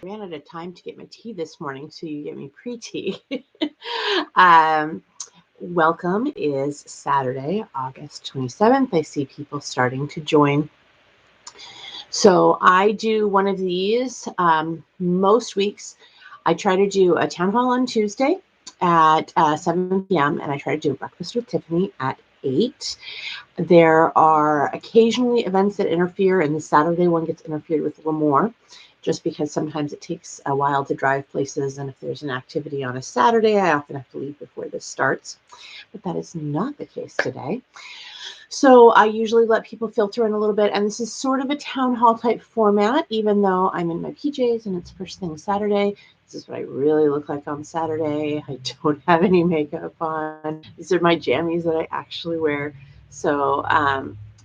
Ran out of time to get my tea this morning, so you get me pre-tea. um, Welcome. It is Saturday, August 27th. I see people starting to join. So I do one of these most weeks. I try to do a town hall on Tuesday at 7 p.m. and I try to do breakfast with Tiffany at 8. There are occasionally events that interfere, and the Saturday one gets interfered with a little more, just because sometimes it takes a while to drive places. And if there's an activity on a Saturday, I often have to leave before this starts. But that is not the case today. So I usually let people filter in a little bit, and this is sort of a town hall type format, even though I'm in my PJs and it's first thing Saturday. This is what I really look like on Saturday. I don't have any makeup on. These are my jammies that I actually wear. So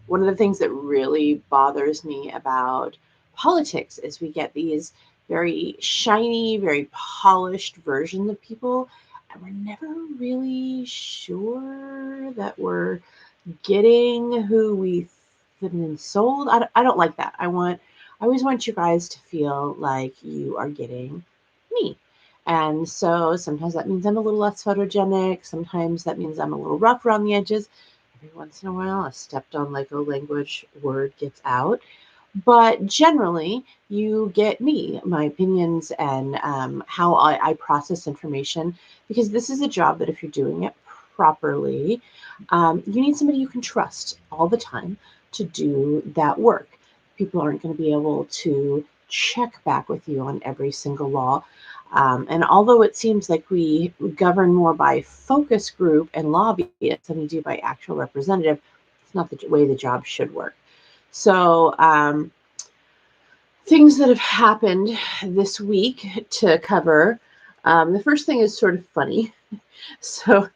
one of the things that really bothers me about politics is we get these very shiny, very polished versions of people, and we're never really sure that we're getting who we've been sold. I don't like that. I always want you guys to feel like you are getting me. And so sometimes that means I'm a little less photogenic. Sometimes that means I'm a little rough around the edges. Every once in a while, a stepped on Lego language word gets out. But generally, you get me, my opinions, and how I process information, because this is a job that if you're doing it properly, you need somebody you can trust all the time to do that work. People aren't going to be able to check back with you on every single law. And although it seems like we govern more by focus group and lobbyists than we do by actual representative, it's not the way the job should work. So, things that have happened this week to cover. The first thing is sort of funny. So,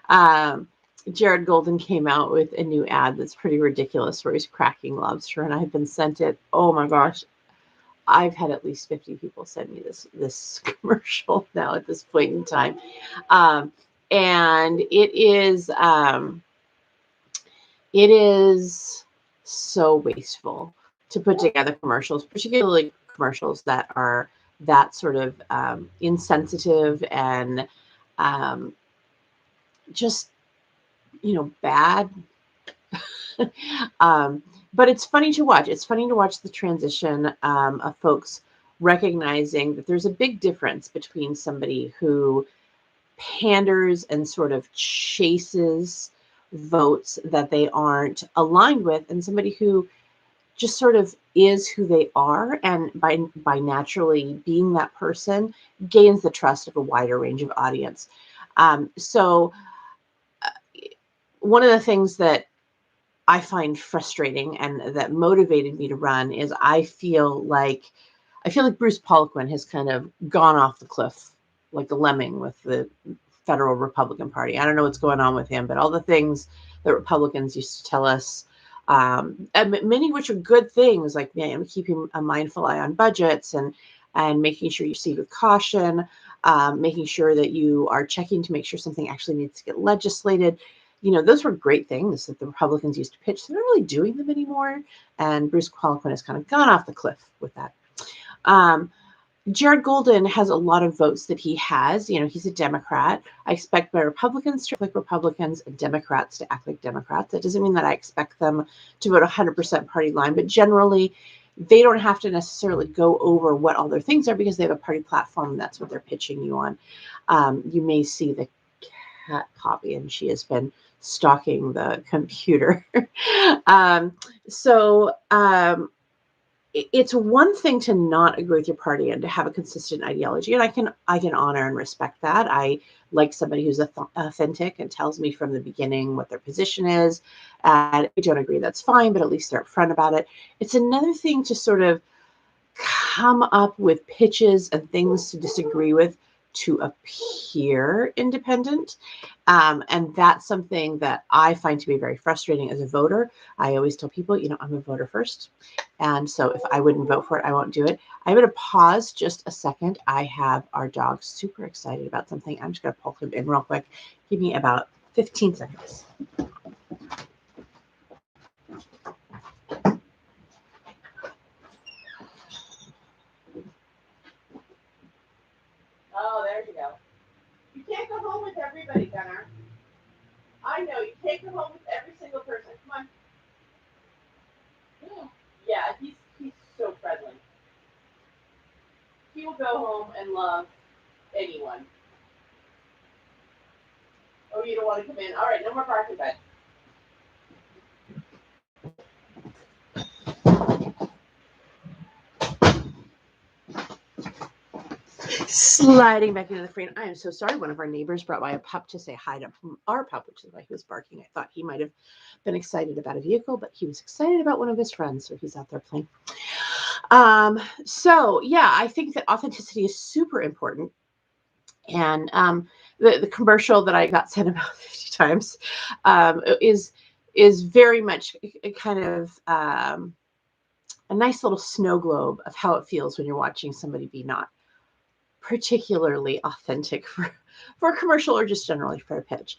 um, Jared Golden came out with a new ad that's pretty ridiculous where he's cracking lobster, and I've been sent it. Oh my gosh, I've had at least 50 people send me this commercial now at this point in time, and it is so wasteful to put together commercials, particularly commercials that are that sort of insensitive and um, just bad. um, but it's funny to watch. It's funny to watch the transition of folks recognizing that there's a big difference between somebody who panders and sort of chases votes that they aren't aligned with, and somebody who just sort of is who they are, and by naturally being that person gains the trust of a wider range of audience. So one of the things that I find frustrating and that motivated me to run is I feel like Bruce Poliquin has kind of gone off the cliff like a lemming with the federal Republican Party. I don't know what's going on with him, but all the things that Republicans used to tell us, and many of which are good things, like keeping a mindful eye on budgets and making sure you see with caution, making sure that you are checking to make sure something actually needs to get legislated. Those were great things that the Republicans used to pitch. They're not really doing them anymore. And Bruce Poliquin has kind of gone off the cliff with that. Um, Jared Golden has a lot of votes that he has. He's a Democrat. I expect my Republicans to act like Republicans and Democrats to act like Democrats. That doesn't mean that I expect them to vote 100% party line, but generally, they don't have to necessarily go over what all their things are because they have a party platform and that's what they're pitching you on. You may see the cat copy, and she has been stalking the computer. um, so, it's one thing to not agree with your party and to have a consistent ideology, and I can honor and respect that. I like somebody who's authentic and tells me from the beginning what their position is. And if we don't agree, that's fine, but at least they're upfront about it. It's another thing to sort of come up with pitches and things to disagree with to appear independent. And that's something that I find to be very frustrating as a voter. I always tell people, I'm a voter first. And so if I wouldn't vote for it, I won't do it. I'm going to pause just a second. I have our dog super excited about something. I'm just going to pull him in real quick. Give me about 15 seconds. everybody, Gunnar. I know, you can't come home with every single person. Come on. Yeah, he's so friendly. He will go home and love anyone. Oh, you don't want to come in? All right, no more barking, bud. Sliding back into the frame. I am so sorry. One of our neighbors brought by a pup to say hi to our pup, which is why he was barking. I thought he might have been excited about a vehicle, but he was excited about one of his friends, so he's out there playing. So yeah, I think that authenticity is super important. And the commercial that I got sent about 50 times is very much a kind of a nice little snow globe of how it feels when you're watching somebody be not particularly authentic for a commercial or just generally for a pitch.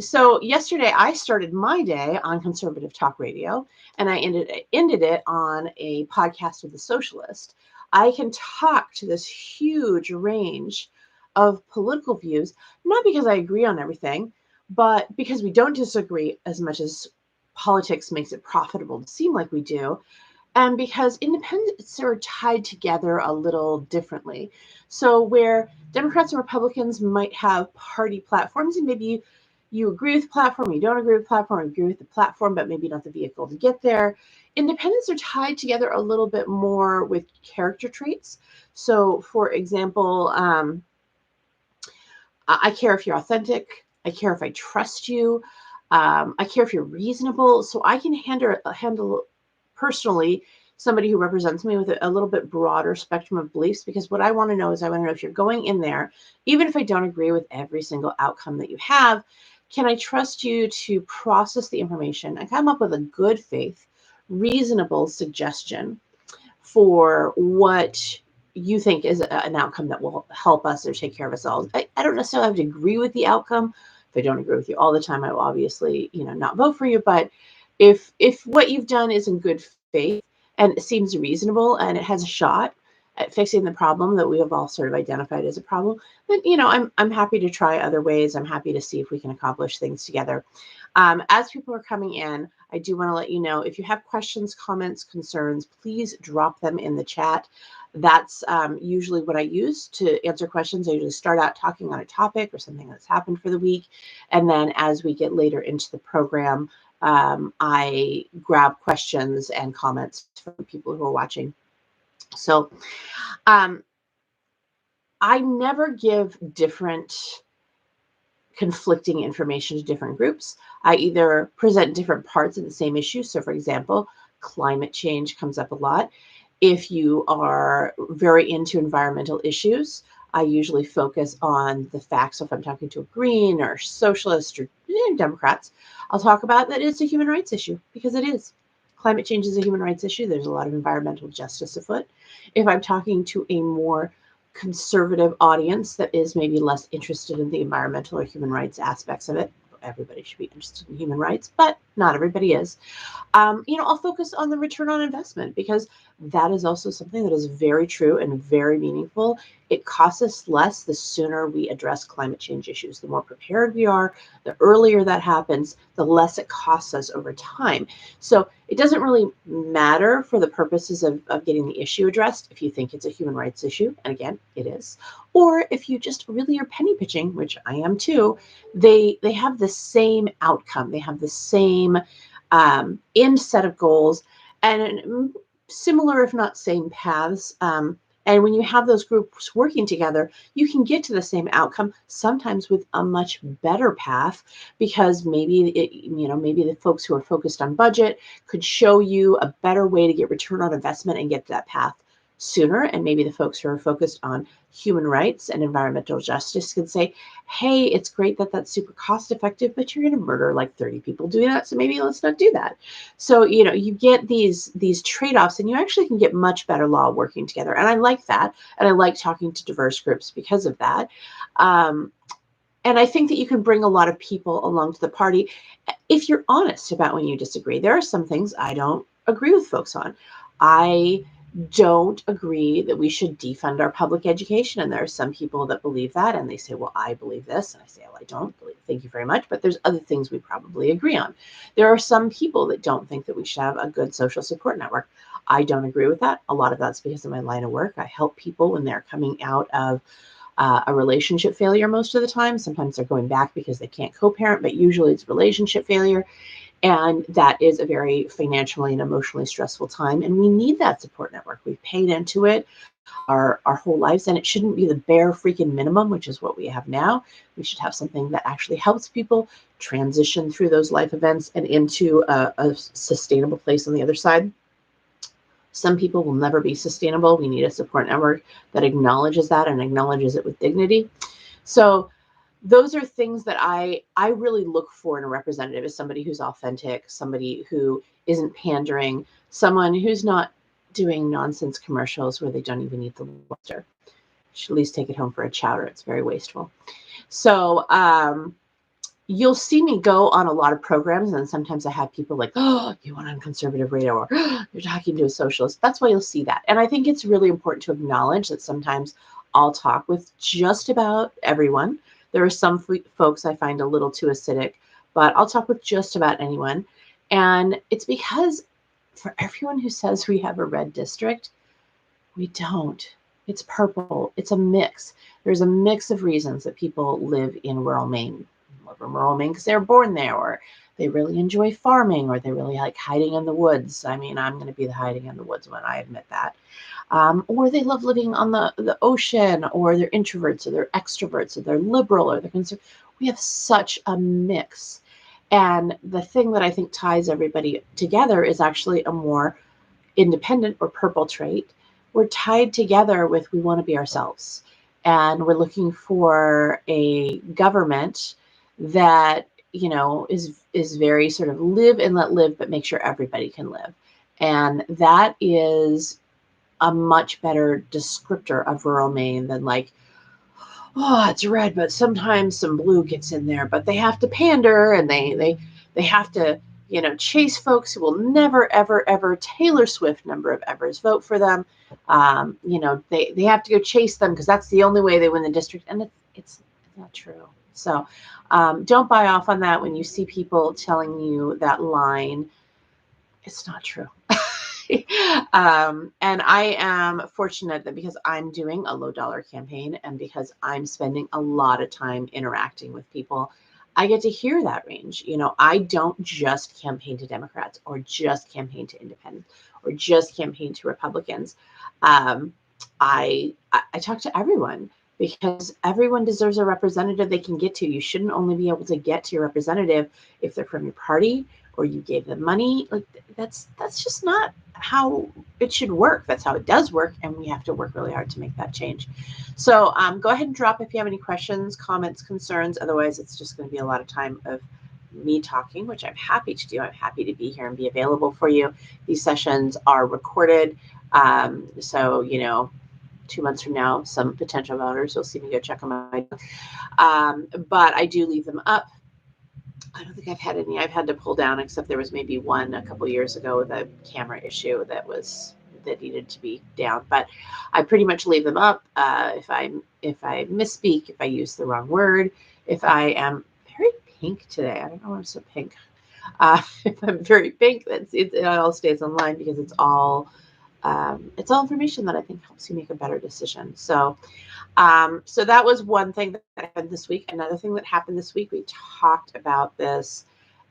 So yesterday I started my day on conservative talk radio, and I ended it on a podcast with a socialist. I can talk to this huge range of political views, not because I agree on everything, but because we don't disagree as much as politics makes it profitable to seem like we do. And because independents are tied together a little differently. So where Democrats and Republicans might have party platforms, and maybe you agree with the platform, you don't agree with the platform, you agree with the platform, but maybe not the vehicle to get there. Independents are tied together a little bit more with character traits. So, for example, I care if you're authentic. I care if I trust you. I care if you're reasonable. So I can handle personally somebody who represents me with a little bit broader spectrum of beliefs, because what I want to know is I want to know if you're going in there, even if I don't agree with every single outcome that you have, can I trust you to process the information and come up with a good faith, reasonable suggestion for what you think is an outcome that will help us or take care of us all. I don't necessarily have to agree with the outcome. If I don't agree with you all the time, I will obviously, not vote for you. But if what you've done is in good faith and it seems reasonable and it has a shot at fixing the problem that we have all sort of identified as a problem, then I'm happy to try other ways. I'm happy to see if we can accomplish things together. As people are coming in, I do want to let you know, if you have questions, comments, concerns, please drop them in the chat. That's usually what I use to answer questions. I usually start out talking on a topic or something that's happened for the week. And then as we get later into the program, I grab questions and comments from people who are watching. So I never give different conflicting information to different groups. I either present different parts of the same issue. So, for example, climate change comes up a lot. If you are very into environmental issues, I usually focus on the facts. So if I'm talking to a Green or Socialist or Democrats, I'll talk about that it's a human rights issue, because it is. Climate change is a human rights issue. There's a lot of environmental justice afoot. If I'm talking to a more conservative audience that is maybe less interested in the environmental or human rights aspects of it, everybody should be interested in human rights, but not everybody is. I'll focus on the return on investment, because that is also something that is very true and very meaningful. It costs us less the sooner we address climate change issues. The more prepared we are, the earlier that happens, the less it costs us over time. So it doesn't really matter for the purposes of getting the issue addressed if you think it's a human rights issue, and again, it is, or if you just really are penny pitching, which I am too. They have the same outcome. They have the same end set of goals, and similar, if not same paths. And when you have those groups working together, you can get to the same outcome, sometimes with a much better path, because maybe maybe the folks who are focused on budget could show you a better way to get return on investment and get to that path sooner. And maybe the folks who are focused on human rights and environmental justice can say, hey, it's great that that's super cost effective, but you're going to murder like 30 people doing that, so maybe let's not do that. So you get these trade-offs, and you actually can get much better law working together. And I like that, and I like talking to diverse groups because of that. And I think that you can bring a lot of people along to the party if you're honest about when you disagree. There are some things I don't agree with folks on. I don't agree that we should defund our public education. And there are some people that believe that, and they say, well, I believe this. And I say, well, I don't believe, thank you very much. But there's other things we probably agree on. There are some people that don't think that we should have a good social support network. I don't agree with that. A lot of that's because of my line of work. I help people when they're coming out of a relationship failure most of the time. Sometimes they're going back because they can't co-parent, but usually it's relationship failure. And that is a very financially and emotionally stressful time. And we need that support network. We've paid into it our whole lives, and it shouldn't be the bare freaking minimum, which is what we have now. We should have something that actually helps people transition through those life events and into a sustainable place on the other side. Some people will never be sustainable. We need a support network that acknowledges that and acknowledges it with dignity. So those are things that I really look for in a representative, is somebody who's authentic, somebody who isn't pandering, someone who's not doing nonsense commercials where they don't even eat the lobster. You should at least take it home for a chowder. It's very wasteful. So you'll see me go on a lot of programs, and sometimes I have people like, oh, you went on conservative radio, or oh, you're talking to a socialist. That's why you'll see that. And I think it's really important to acknowledge that sometimes I'll talk with just about everyone. There are some folks I find a little too acidic, but I'll talk with just about anyone. And it's because for everyone who says we have a red district, we don't. It's purple. It's a mix. There's a mix of reasons that people live in rural Maine. Live in rural Maine because they were born there, or they really enjoy farming, or they really like hiding in the woods. I mean, I'm going to be the hiding in the woods one. I admit that. Or they love living on the ocean, or they're introverts, or they're extroverts, or they're liberal, or they're conservative. We have such a mix. And the thing that I think ties everybody together is actually a more independent or purple trait. We're tied together with, we want to be ourselves. And we're looking for a government that, you know, is very sort of live and let live, but make sure everybody can live. And that is a much better descriptor of rural Maine than like, oh, it's red, but sometimes some blue gets in there. But they have to pander, and they have to, you know, chase folks who will never, ever, ever, Taylor Swift number of evers, vote for them. You know, they have to go chase them because that's the only way they win the district. And it's not true. So don't buy off on that when you see people telling you that line. It's not true. And I am fortunate that because I'm doing a low dollar campaign, and because I'm spending a lot of time interacting with people, I get to hear that range. You know, I don't just campaign to Democrats, or just campaign to independents, or just campaign to Republicans. I talk to everyone, because everyone deserves a representative they can get to. You shouldn't only be able to get to your representative if they're from your party, or you gave them money. Like that's just not how it should work. That's how it does work, and we have to work really hard to make that change. So go ahead and drop if you have any questions, comments, concerns. Otherwise, it's just going to be a lot of time of me talking, which I'm happy to do. I'm happy to be here and be available for you. These sessions are recorded. So, you know, 2 months from now, some potential voters will see me go check them out. But I do leave them up. I don't think I've had any I've had to pull down, except there was maybe one a couple years ago with a camera issue that needed to be down. But I pretty much leave them up. If I misspeak, if I use the wrong word, if I am very pink today, I don't know why I'm so pink. If I'm very pink, it all stays online, because it's all information that I think helps you make a better decision. So that was one thing that happened this week. Another thing that happened this week, we talked about this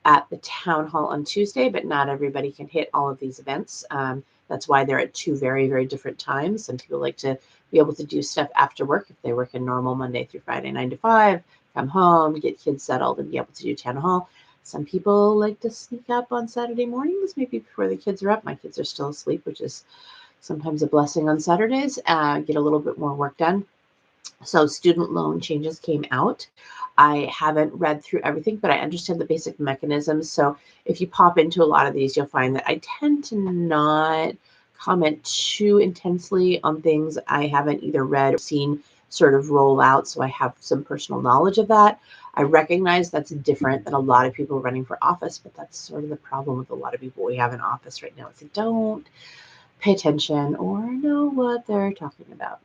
at the town hall on Tuesday, but not everybody can hit all of these events. That's why they're at 2 very, very different times. Some people like to be able to do stuff after work if they work in normal Monday through Friday, 9 to 5, come home, get kids settled, and be able to do town hall. Some people like to sneak up on Saturday mornings, maybe before the kids are up. My kids are still asleep, which is sometimes a blessing on Saturdays. Get a little bit more work done. So student loan changes came out. I haven't read through everything, but I understand the basic mechanisms. So if you pop into a lot of these, you'll find that I tend to not comment too intensely on things I haven't either read or seen sort of roll out. So I have some personal knowledge of that. I recognize that's different than a lot of people running for office, but that's sort of the problem with a lot of people we have in office right now. Is they don't pay attention or know what they're talking about.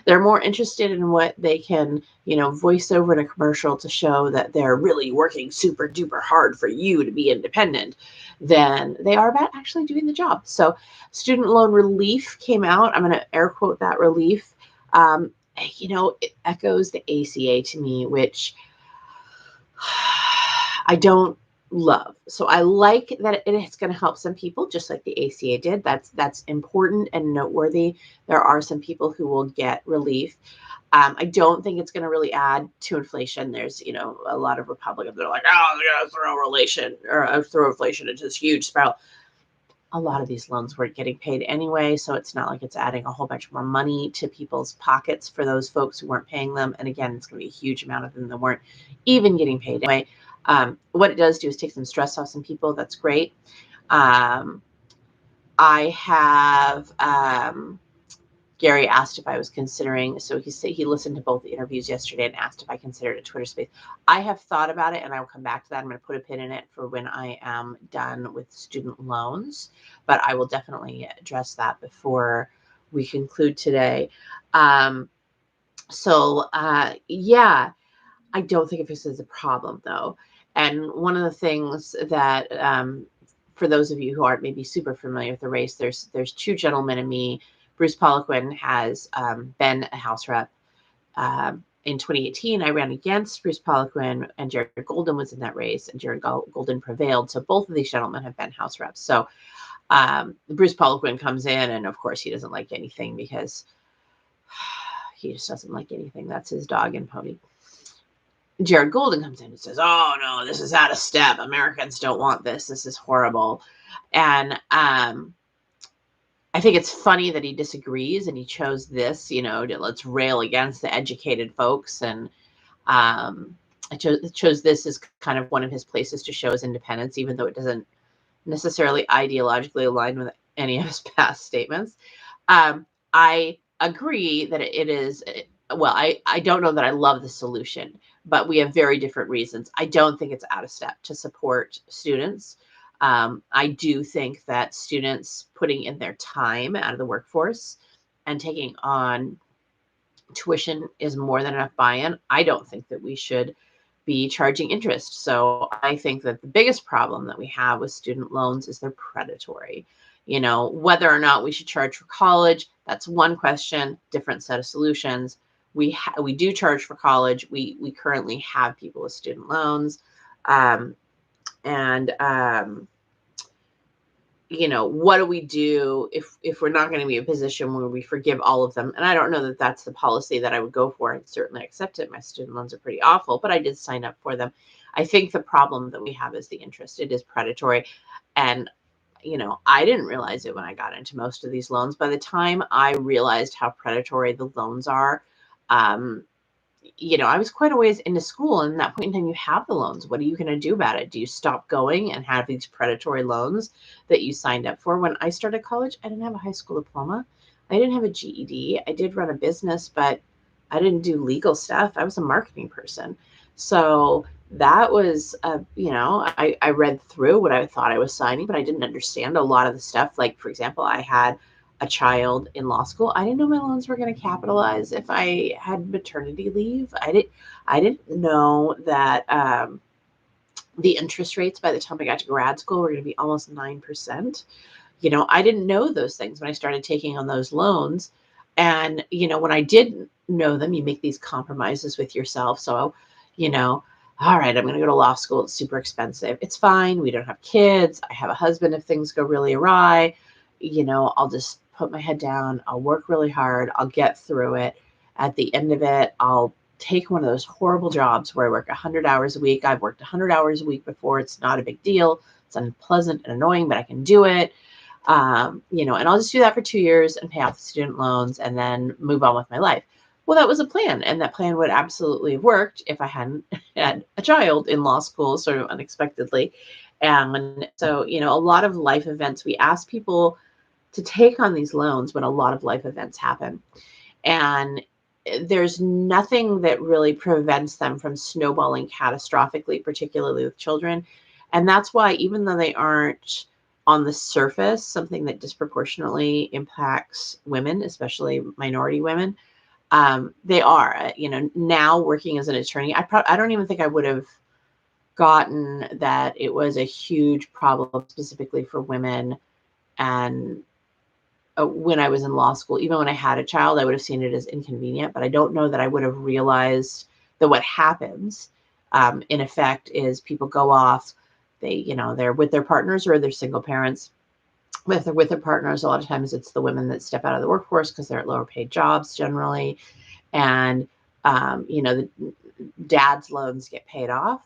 They're more interested in what they can, voice over in a commercial to show that they're really working super duper hard for you to be independent than they are about actually doing the job. So student loan relief came out. I'm going to air quote that relief. It echoes the ACA to me, which I don't love. So I like that it's going to help some people, just like the ACA did. That's important and noteworthy. There are some people who will get relief. I don't think it's going to really add to inflation. There's, a lot of Republicans that are like, oh, they're going to throw inflation into this huge spiral. A lot of these loans weren't getting paid anyway, so it's not like it's adding a whole bunch more money to people's pockets for those folks who weren't paying them. And again, it's going to be a huge amount of them that weren't even getting paid anyway. What it does do is take some stress off some people. That's great. I have Gary asked if I was considering, so he said he listened to both the interviews yesterday and asked if I considered a Twitter space. I have thought about it, and I will come back to that. I'm going to put a pin in it for when I am done with student loans, but I will definitely address that before we conclude today. Yeah, I don't think it fixes the problem, though. And one of the things that, for those of you who aren't maybe super familiar with the race, there's two gentlemen and me. Bruce Poliquin has been a House rep. In 2018, I ran against Bruce Poliquin, and Jared Golden was in that race, and Jared Golden prevailed. So both of these gentlemen have been House reps. So Bruce Poliquin comes in, and of course he doesn't like anything because he just doesn't like anything. That's his dog and pony. Jared Golden comes in and says, oh, no, this is out of step. Americans don't want this. This is horrible. And I think it's funny that he disagrees and he chose this, let's rail against the educated folks. And I chose this as kind of one of his places to show his independence, even though it doesn't necessarily ideologically align with any of his past statements. I agree that it is, well, I don't know that I love the solution, but we have very different reasons. I don't think it's out of step to support students. I do think that students putting in their time out of the workforce and taking on tuition is more than enough buy-in. I don't think that we should be charging interest. So I think that the biggest problem that we have with student loans is they're predatory. Whether or not we should charge for college, that's one question, different set of solutions. We do charge for college. We currently have people with student loans. What do we do if we're not going to be in a position where we forgive all of them? And I don't know that that's the policy that I would go for. I'd certainly accept it. My student loans are pretty awful, but I did sign up for them. I think the problem that we have is the interest. It is predatory. And, I didn't realize it when I got into most of these loans. By the time I realized how predatory the loans are, I was quite a ways into school, and at that point in time, you have the loans. What are you going to do about it? Do you stop going and have these predatory loans that you signed up for? When I started college, I didn't have a high school diploma. I didn't have a GED. I did run a business, but I didn't do legal stuff. I was a marketing person. So that was, I read through what I thought I was signing, but I didn't understand a lot of the stuff. Like, for example, I had a child in law school. I didn't know my loans were going to capitalize if I had maternity leave. I didn't know that the interest rates by the time I got to grad school were going to be almost 9%. I didn't know those things when I started taking on those loans. And, when I did know them, you make these compromises with yourself. So, all right, I'm going to go to law school. It's super expensive. It's fine. We don't have kids. I have a husband if things go really awry. I'll just put my head down. I'll work really hard. I'll get through it. At the end of it, I'll take one of those horrible jobs where I work 100 hours a week. I've worked 100 hours a week before. It's not a big deal. It's unpleasant and annoying, but I can do it. And I'll just do that for 2 years and pay off the student loans and then move on with my life. Well, that was a plan, and that plan would absolutely have worked if I hadn't had a child in law school sort of unexpectedly. And so, a lot of life events, we ask people to take on these loans when a lot of life events happen. And there's nothing that really prevents them from snowballing catastrophically, particularly with children. And that's why, even though they aren't on the surface something that disproportionately impacts women, especially minority women. They are, now working as an attorney, I don't even think I would have gotten that it was a huge problem specifically for women. And when I was in law school, even when I had a child, I would have seen it as inconvenient, but I don't know that I would have realized that what happens, in effect, is people go off, they're with their partners or they're single parents. If they're with their partners, a lot of times it's the women that step out of the workforce because they're at lower paid jobs generally. And, the dad's loans get paid off,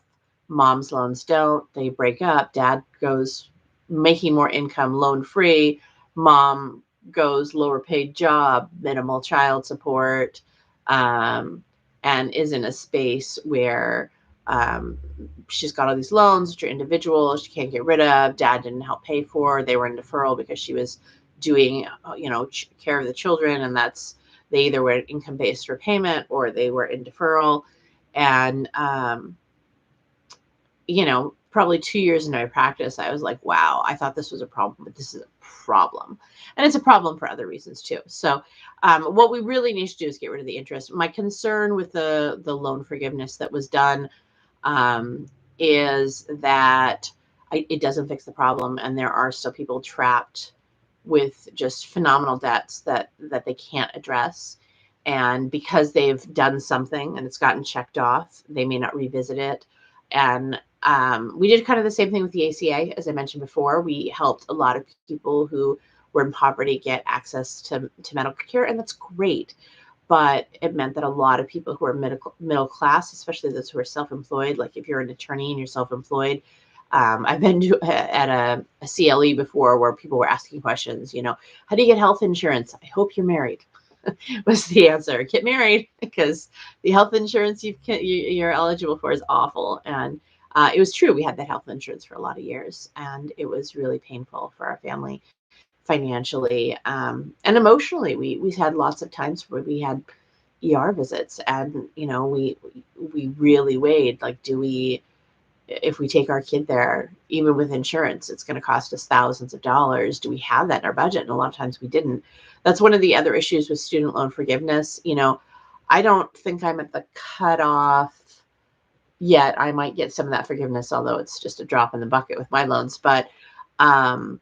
mom's loans don't. They break up. Dad goes making more income, loan free. Mom goes lower paid job, minimal child support, and is in a space where she's got all these loans, which are individual, she can't get rid of. Dad didn't help pay for. They were in deferral because she was doing, care of the children, and they either were income-based repayment or they were in deferral. And, probably 2 years into my practice, I was like, wow, I thought this was a problem, but this is a problem. And it's a problem for other reasons too. So what we really need to do is get rid of the interest. My concern with the loan forgiveness that was done is that it doesn't fix the problem. And there are still people trapped with just phenomenal debts that they can't address. And because they've done something and it's gotten checked off, they may not revisit it. And we did kind of the same thing with the ACA. As I mentioned before, we helped a lot of people who were in poverty get access to medical care, and that's great. But it meant that a lot of people who are middle class, especially those who are self-employed, like if you're an attorney and you're self-employed, I've been at a CLE before where people were asking questions, how do you get health insurance? I hope you're married was the answer. Get married, because the health insurance you're eligible for is awful. And it was true. We had that health insurance for a lot of years, and it was really painful for our family financially and emotionally. We had lots of times where we had ER visits, and we really weighed, like, if we take our kid there, even with insurance, it's going to cost us thousands of dollars. Do we have that in our budget? And a lot of times we didn't. That's one of the other issues with student loan forgiveness. I don't think I'm at the cutoff yet. I might get some of that forgiveness, although it's just a drop in the bucket with my loans. But for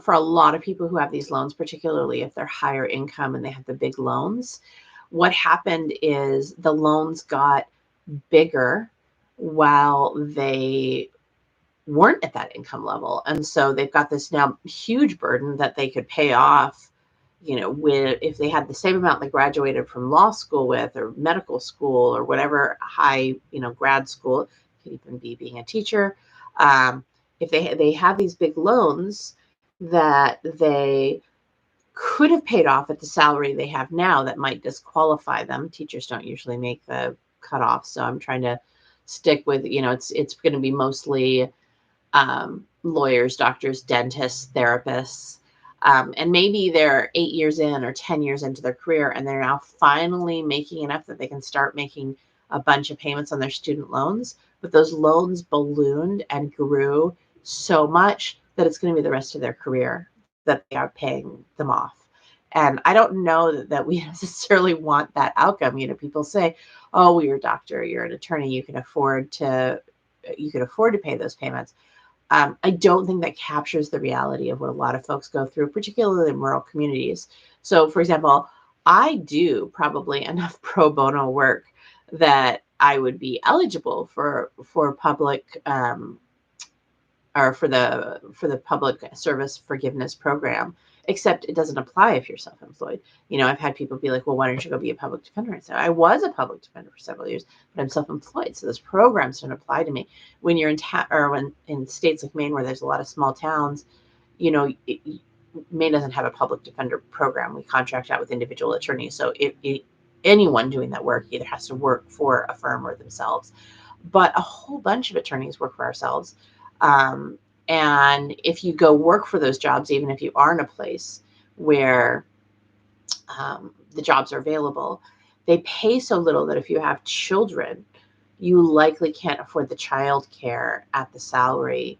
a lot of people who have these loans, particularly if they're higher income and they have the big loans, what happened is the loans got bigger while they weren't at that income level. And so they've got this now huge burden that they could pay off, if they had the same amount they graduated from law school with, or medical school, or whatever high, grad school, it could even be being a teacher. If they have these big loans that they could have paid off at the salary they have now, that might disqualify them. Teachers don't usually make the cutoff, so I'm trying to stick with, it's going to be mostly lawyers, doctors, dentists, therapists, and maybe they're 8 years in or 10 years into their career, and they're now finally making enough that they can start making a bunch of payments on their student loans. But those loans ballooned and grew so much that it's going to be the rest of their career that they are paying them off. And I don't know that we necessarily want that outcome. People say, oh, well, you're a doctor, you're an attorney, you can afford to pay those payments. I don't think that captures the reality of what a lot of folks go through, particularly in rural communities. So, for example, I do probably enough pro bono work that I would be eligible for public or for the public service forgiveness program, except it doesn't apply if you're self-employed. I've had people be like, well, why don't you go be a public defender? So I was a public defender for several years, but I'm self-employed, so those programs don't apply to me. When you're when in states like Maine, where there's a lot of small towns, Maine doesn't have a public defender program. We contract out with individual attorneys. So anyone doing that work either has to work for a firm or themselves. But a whole bunch of attorneys work for ourselves. And if you go work for those jobs, even if you are in a place where the jobs are available, they pay so little that if you have children, you likely can't afford the child care at the salary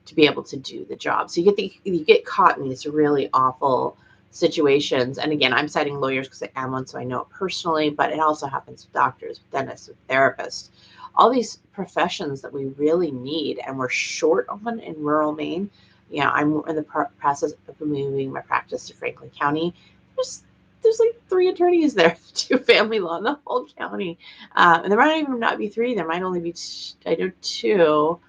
to be able to do the job. So you get caught in these really awful situations. And again, I'm citing lawyers because I am one, so I know it personally, but it also happens with doctors, with dentists, with therapists, all these professions that we really need and we're short on in rural Maine. I'm in the process of moving my practice to Franklin County. There's like 3 attorneys there to do family law in the whole county. And there might even not be 3. There might only be, I know, 2.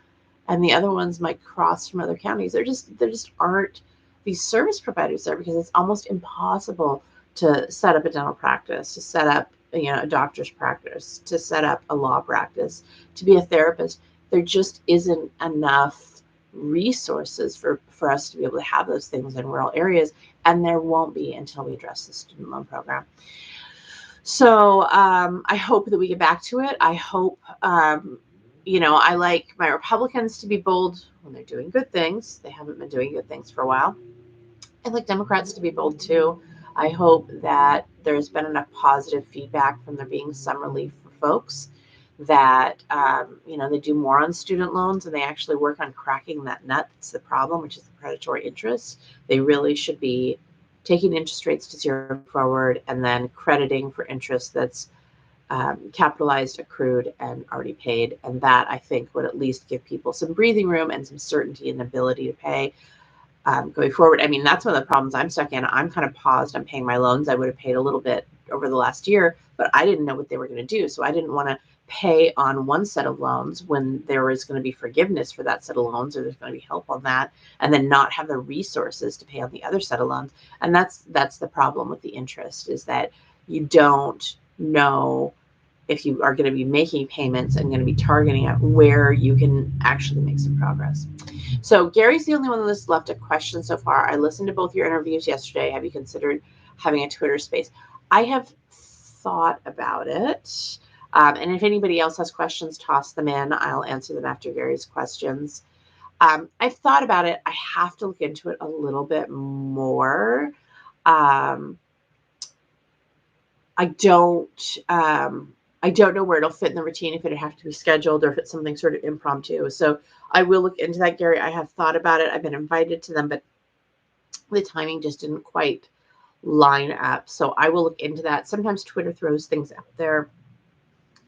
And the other ones might cross from other counties. There just aren't these service providers there because it's almost impossible to set up a dental practice, to set up a doctor's practice, to set up a law practice, to be a therapist. There just isn't enough resources for us to be able to have those things in rural areas, and there won't be until we address the student loan program. So I hope that we get back to it. I hope I like my Republicans to be bold when they're doing good things. They haven't been doing good things for a while. I like Democrats to be bold too. I hope that there's been enough positive feedback from there being some relief for folks that, they do more on student loans and they actually work on cracking that nut. That's the problem, which is the predatory interest. They really should be taking interest rates to 0 forward and then crediting for interest that's capitalized, accrued, and already paid. And that, I think, would at least give people some breathing room and some certainty and ability to pay going forward. I mean, that's one of the problems I'm stuck in. I'm kind of paused on paying my loans. I would have paid a little bit over the last year, but I didn't know what they were going to do. So I didn't want to pay on one set of loans when there was going to be forgiveness for that set of loans, or there's going to be help on that, and then not have the resources to pay on the other set of loans. And that's the problem with the interest, is that you don't know if you are going to be making payments and going to be targeting at where you can actually make some progress. So Gary's the only one that's left a question so far. I listened to both your interviews yesterday. Have you considered having a Twitter space? I have thought about it. And if anybody else has questions, toss them in. I'll answer them after Gary's questions. I've thought about it. I have to look into it a little bit more. I don't know where it'll fit in the routine, if it'd have to be scheduled or if it's something sort of impromptu. So I will look into that, Gary. I have thought about it. I've been invited to them, but the timing just didn't quite line up. So I will look into that. Sometimes Twitter throws things out there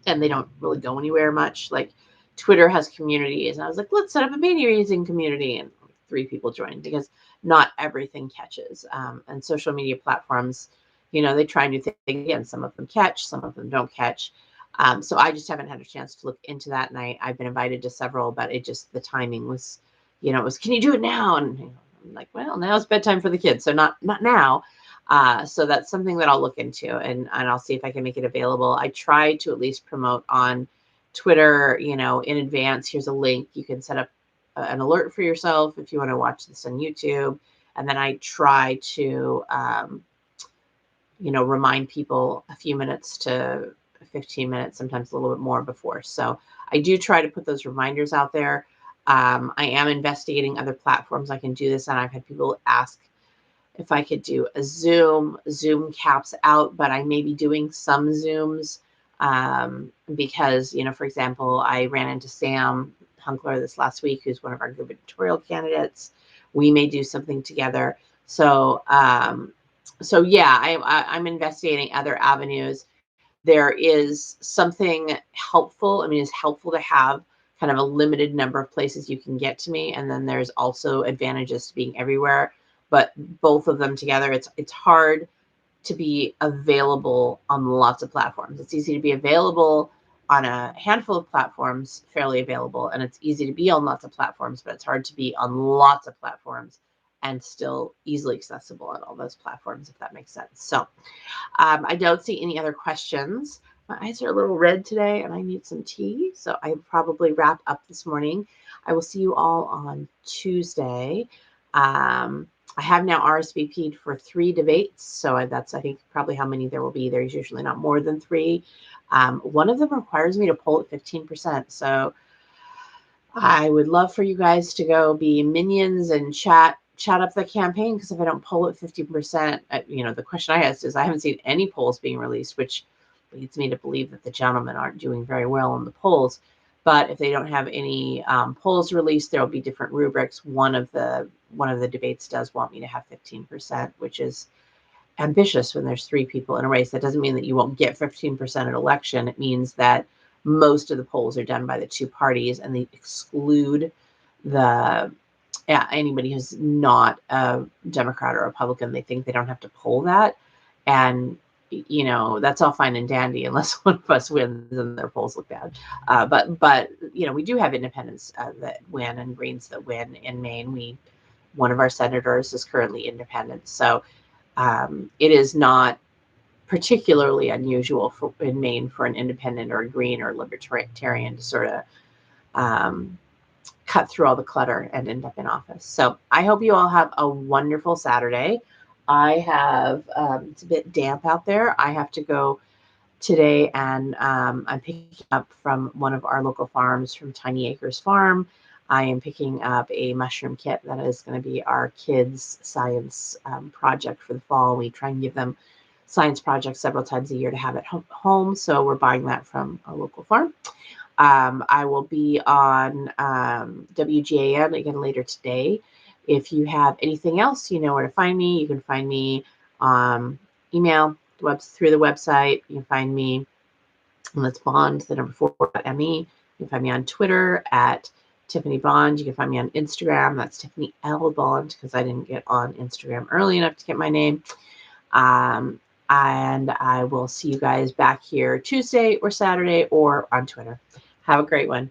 and they don't really go anywhere much. Like Twitter has communities. And I was like, let's set up a mania using community. And 3 people joined because not everything catches. And social media platforms, they try new things again. Some of them catch, some of them don't catch. So I just haven't had a chance to look into that. And I've been invited to several, but the timing was, it was, can you do it now? And I'm like, well, now it's bedtime for the kids. So not now. So that's something that I'll look into and I'll see if I can make it available. I try to at least promote on Twitter, in advance. Here's a link. You can set up an alert for yourself if you want to watch this on YouTube. And then I try to, remind people a few minutes to 15 minutes, sometimes a little bit more before. So I do try to put those reminders out there. I am investigating other platforms I can do this on. I've had people ask if I could do a Zoom caps out, but I may be doing some Zooms because, for example, I ran into Sam Hunkler this last week, who's one of our gubernatorial candidates. We may do something together. So yeah, I'm investigating other avenues. There is something helpful. I mean, it's helpful to have kind of a limited number of places you can get to me. And then there's also advantages to being everywhere. But both of them together, it's hard to be available on lots of platforms. It's easy to be available on a handful of platforms, fairly available, and it's easy to be on lots of platforms, but it's hard to be on lots of platforms and still easily accessible on all those platforms, if that makes sense. So I don't see any other questions. My eyes are a little red today and I need some tea, so I'll probably wrap up this morning. I will see you all on Tuesday. I have now RSVP'd for 3 debates. So that's, I think, probably how many there will be. There's usually not more than 3. One of them requires me to poll at 15%. So I would love for you guys to go be minions and chat up the campaign, because if I don't poll at 50%, the question I asked is, I haven't seen any polls being released, which leads me to believe that the gentlemen aren't doing very well in the polls. But if they don't have any polls released, there will be different rubrics. One of the debates does want me to have 15%, which is ambitious when there's 3 people in a race. That doesn't mean that you won't get 15% at election. It means that most of the polls are done by the 2 parties, and they exclude anybody who's not a Democrat or Republican. They think they don't have to poll that. And that's all fine and dandy unless one of us wins and their polls look bad. But we do have independents that win and Greens that win in Maine. One of our senators is currently independent. So it is not particularly unusual in Maine for an independent or a Green or libertarian to sort of cut through all the clutter and end up in office. So I hope you all have a wonderful Saturday. I have, it's a bit damp out there. I have to go today, and I'm picking up from one of our local farms, from Tiny Acres Farm. I am picking up a mushroom kit that is going to be our kids' science project for the fall. We try and give them science projects several times a year to have at home. So we're buying that from a local farm. I will be on WGAN again later today. If you have anything else, you know where to find me. You can find me email through the website. You can find me, and that's Bond, the number 4.me. You can find me on Twitter at Tiffany Bond. You can find me on Instagram. That's Tiffany L. Bond, because I didn't get on Instagram early enough to get my name. And I will see you guys back here Tuesday or Saturday or on Twitter. Have a great one.